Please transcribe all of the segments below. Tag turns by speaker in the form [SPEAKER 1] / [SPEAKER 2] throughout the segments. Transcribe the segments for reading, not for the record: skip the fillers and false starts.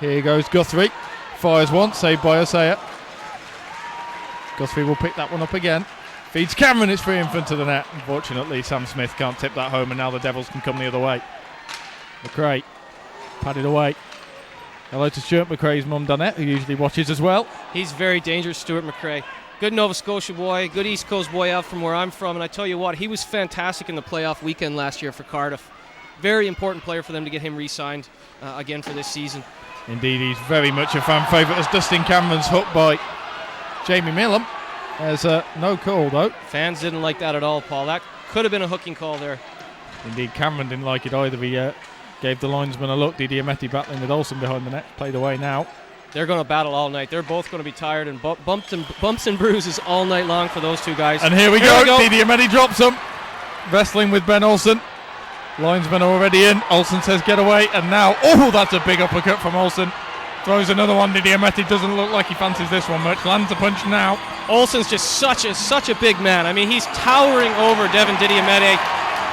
[SPEAKER 1] Here goes Guthrie. Fires once, saved by Osea. Guthrie will pick that one up again. Feeds Cameron, it's free in front of the net. Unfortunately, Sam Smith can't tip that home, and now the Devils can come the other way. McRae, padded away. Hello to Stuart McRae's mum, Danette, who usually watches as well.
[SPEAKER 2] He's very dangerous, Stuart McRae. Good Nova Scotia boy, good East Coast boy out from where I'm from, and I tell you what, he was fantastic in the playoff weekend last year for Cardiff. Very important player for them to get him re-signed again for this season.
[SPEAKER 1] Indeed, he's very much a fan favourite as Dustin Cameron's hooked by Jamie Millam. There's no call though.
[SPEAKER 2] Fans didn't like that at all, Paul. That could have been a hooking call there.
[SPEAKER 1] Indeed, Cameron didn't like it either. He gave the linesman a look. Didi Ameti battling with Olsen behind the net. Played away now.
[SPEAKER 2] They're going to battle all night. They're both going to be tired and bumps and bruises all night long for those two guys.
[SPEAKER 1] And here we go. Didi Ameti drops him. Wrestling with Ben Olsen. Linesman already in. Olsen says get away. And now, oh, that's a big uppercut from Olsen. Throws another one. Didi Ameti doesn't look like he fancies this one much. Lands a punch now.
[SPEAKER 2] Olsen's just such a big man. I mean, he's towering over Devin Didi Ameti,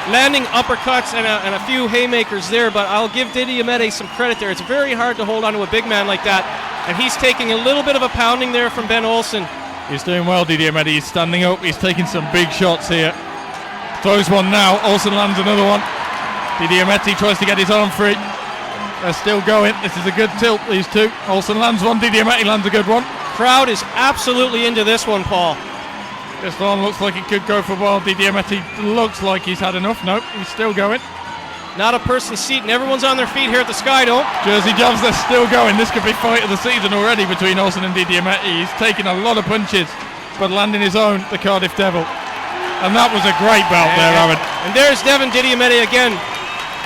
[SPEAKER 2] landing uppercuts and a few haymakers there, but I'll give Didi Ameti some credit there. It's very hard to hold on to a big man like that, and he's taking a little bit of a pounding there from Ben Olsen.
[SPEAKER 1] He's doing well, Didi Ameti. He's standing up. He's taking some big shots here. Throws one now. Olsen lands another one. Didi Ameti tries to get his arm free. They're still going. This is a good tilt, these two. Olsen lands one. Didi Ameti lands a good one.
[SPEAKER 2] Crowd is absolutely into this one, Paul.
[SPEAKER 1] This one looks like it could go for a while. Didi Ameti looks like he's had enough. Nope, he's still going.
[SPEAKER 2] Not a person's seat, and everyone's on their feet here at the Sky Dome.
[SPEAKER 1] Jersey Jobs, they're still going. This could be fight of the season already between Olsen and Didi Ameti. He's taking a lot of punches, but landing his own, the Cardiff Devil. And that was a great bout there, Aaron.
[SPEAKER 2] And there's Devin Didi Ameti again,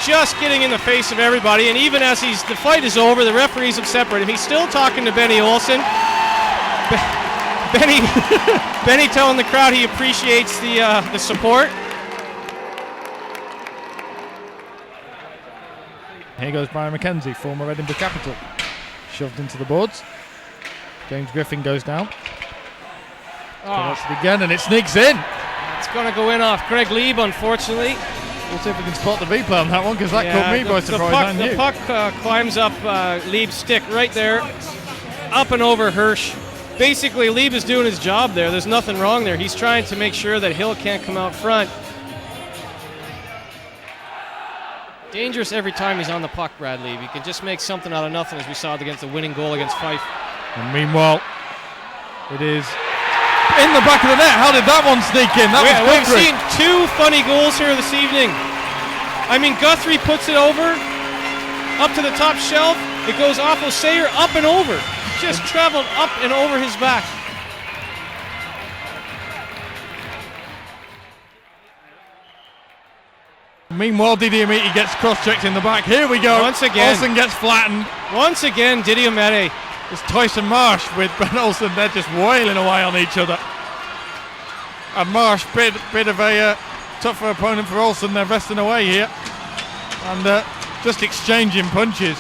[SPEAKER 2] just getting in the face of everybody. And even as the fight is over, the referees have separated him. He's still talking to Benny Olsen. Benny telling the crowd he appreciates the support.
[SPEAKER 1] Here goes Brian McKenzie, former Edinburgh Capital. Shoved into the boards. James Griffin goes down. Collapsed it again, and it sneaks in.
[SPEAKER 2] It's going to go in off Greg Lieb, unfortunately.
[SPEAKER 1] We'll see if we can spot the replay on that one, because that caught me by surprise.
[SPEAKER 2] The puck climbs up Lieb's stick right there, up and over Hirsch. Basically, Lieb is doing his job there. There's nothing wrong there. He's trying to make sure that Hill can't come out front. Dangerous every time he's on the puck, Brad Lieb. He can just make something out of nothing, as we saw against the winning goal against Fife.
[SPEAKER 1] And meanwhile, it is in the back of the net. How did that one sneak in?
[SPEAKER 2] We've seen two funny goals here this evening. I mean, Guthrie puts it over, up to the top shelf. It goes off O'Sayer, up and over. Just traveled up and over his back.
[SPEAKER 1] Meanwhile, Didi Ameti gets cross-checked in the back. Here we go.
[SPEAKER 2] Once again.
[SPEAKER 1] Olsen gets flattened.
[SPEAKER 2] Once again, Didi Ameti.
[SPEAKER 1] It's Tyson Marsh with Ben Olsen. They're just wailing away on each other. And Marsh, bit of a tougher opponent for Olsen. They're resting away here. And just exchanging punches.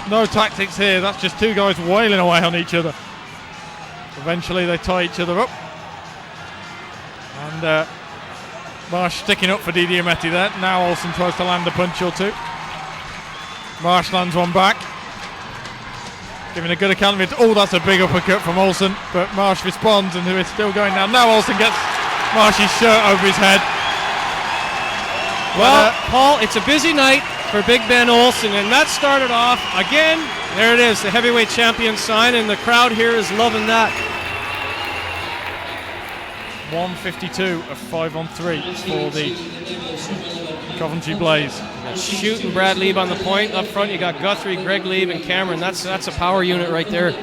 [SPEAKER 1] No tactics here. That's just two guys wailing away on each other. Eventually they tie each other up. And Marsh sticking up for Didi Ameti there. Now Olsen tries to land a punch or two. Marsh lands one back. Giving a good account of it. Oh, that's a big uppercut from Olsen. But Marsh responds, and it's still going down. Now Olsen gets Marsh's shirt over his head.
[SPEAKER 2] Well, Paul, it's a busy night for Big Ben Olsen, and that started off again. There it is, the heavyweight champion sign, and the crowd here is loving that.
[SPEAKER 1] 152 of 5-on-3 for the Coventry Blaze.
[SPEAKER 2] Shooting Brad Lieb on the point. Up front you got Guthrie, Greg Lieb and Cameron. That's a power unit right there.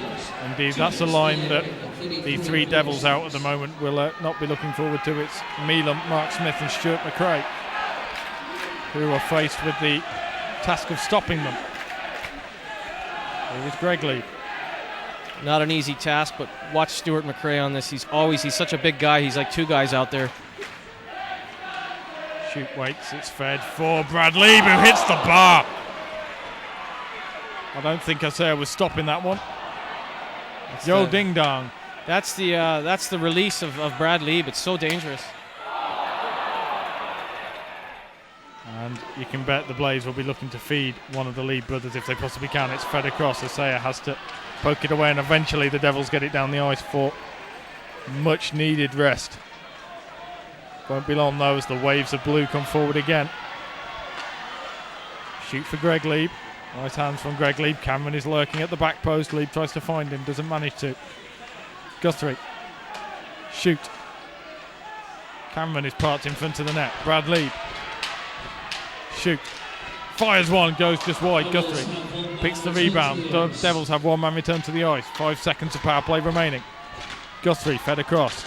[SPEAKER 1] Indeed, that's a line that the three Devils out at the moment will not be looking forward to. It's Milam, Mark Smith and Stuart McRae who are faced with the task of stopping them. It was Greg Lieb.
[SPEAKER 2] Not an easy task, but watch Stuart McRae on this. He's such a big guy. He's like two guys out there.
[SPEAKER 1] Shoot waits, it's fed for Brad Lieb, who hits the bar. I don't think Osea was stopping that one. Yo ding dong.
[SPEAKER 2] That's the release of Brad Lieb. It's so dangerous.
[SPEAKER 1] And and you can bet the Blaze will be looking to feed one of the Lee brothers if they possibly can. It's fed across. Asaya has to poke it away, and eventually the Devils get it down the ice for much needed rest. Won't be long though as the waves of blue come forward again. Shoot for Greg Lieb. Nice hands from Greg Lieb. Cameron is lurking at the back post. Lieb tries to find him, doesn't manage to. Guthrie. Shoot. Cameron is parked in front of the net. Brad Lieb. Shoot. Fires one, goes just wide. Guthrie picks the rebound. The Devils have one man return to the ice. 5 seconds of power play remaining. Guthrie fed across.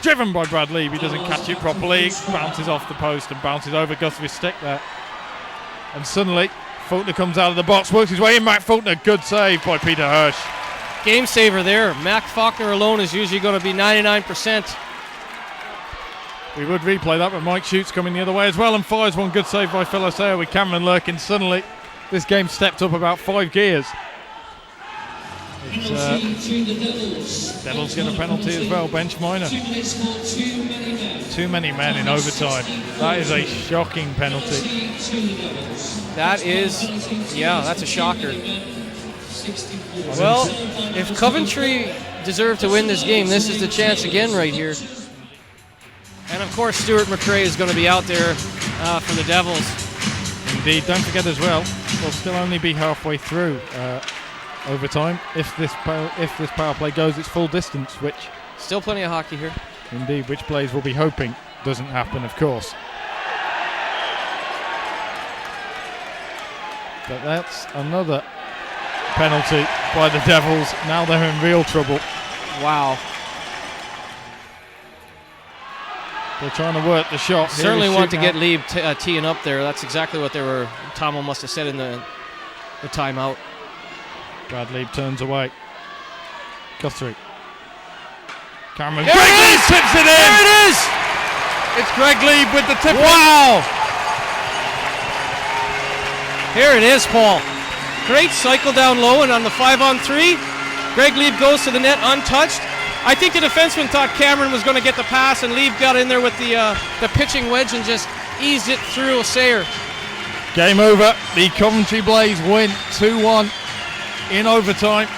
[SPEAKER 1] Driven by Brad Lieb. He doesn't catch it properly. Bounces off the post and bounces over Guthrie's stick there. And suddenly, Faulkner comes out of the box, works his way in. Matt Faulkner, good save by Peter Hirsch.
[SPEAKER 2] Game saver there. Mac Faulkner alone is usually going to be 99%.
[SPEAKER 1] We would replay that, but Mike Shoots coming the other way as well and fires one. Good save by Phil Asaya with Cameron lurking. Suddenly, this game stepped up about 5 gears. Devils get a penalty as well, bench minor. Too many men in overtime. That is a shocking penalty.
[SPEAKER 2] That is, yeah, that's a shocker. Well, if Coventry deserve to win this game, this is the chance again right here. And of course, Stuart McRae is going to be out there for the Devils.
[SPEAKER 1] Indeed, don't forget as well, we'll still only be halfway through overtime if this power play goes its full distance, which
[SPEAKER 2] still plenty of hockey here.
[SPEAKER 1] Indeed, which Blaze will be hoping doesn't happen, of course. But that's another penalty by the Devils. Now they're in real trouble.
[SPEAKER 2] Wow.
[SPEAKER 1] They're trying to work the shot.
[SPEAKER 2] Certainly want to get Lieb teeing up there. That's exactly what they were. Tomo must have said in the timeout.
[SPEAKER 1] Brad Lieb turns away. Guthrie. Cameron.
[SPEAKER 2] Greg
[SPEAKER 1] Lieb tips it in!
[SPEAKER 2] There it is!
[SPEAKER 1] It's Greg Lieb with the tip.
[SPEAKER 2] Wow! Here it is, Paul. Great cycle down low, and on the 5-on-3, Greg Lieb goes to the net untouched. I think the defenseman thought Cameron was going to get the pass, and Lieb got in there with the pitching wedge and just eased it through Asaya.
[SPEAKER 1] Game over. The Coventry Blaze win 2-1 in overtime.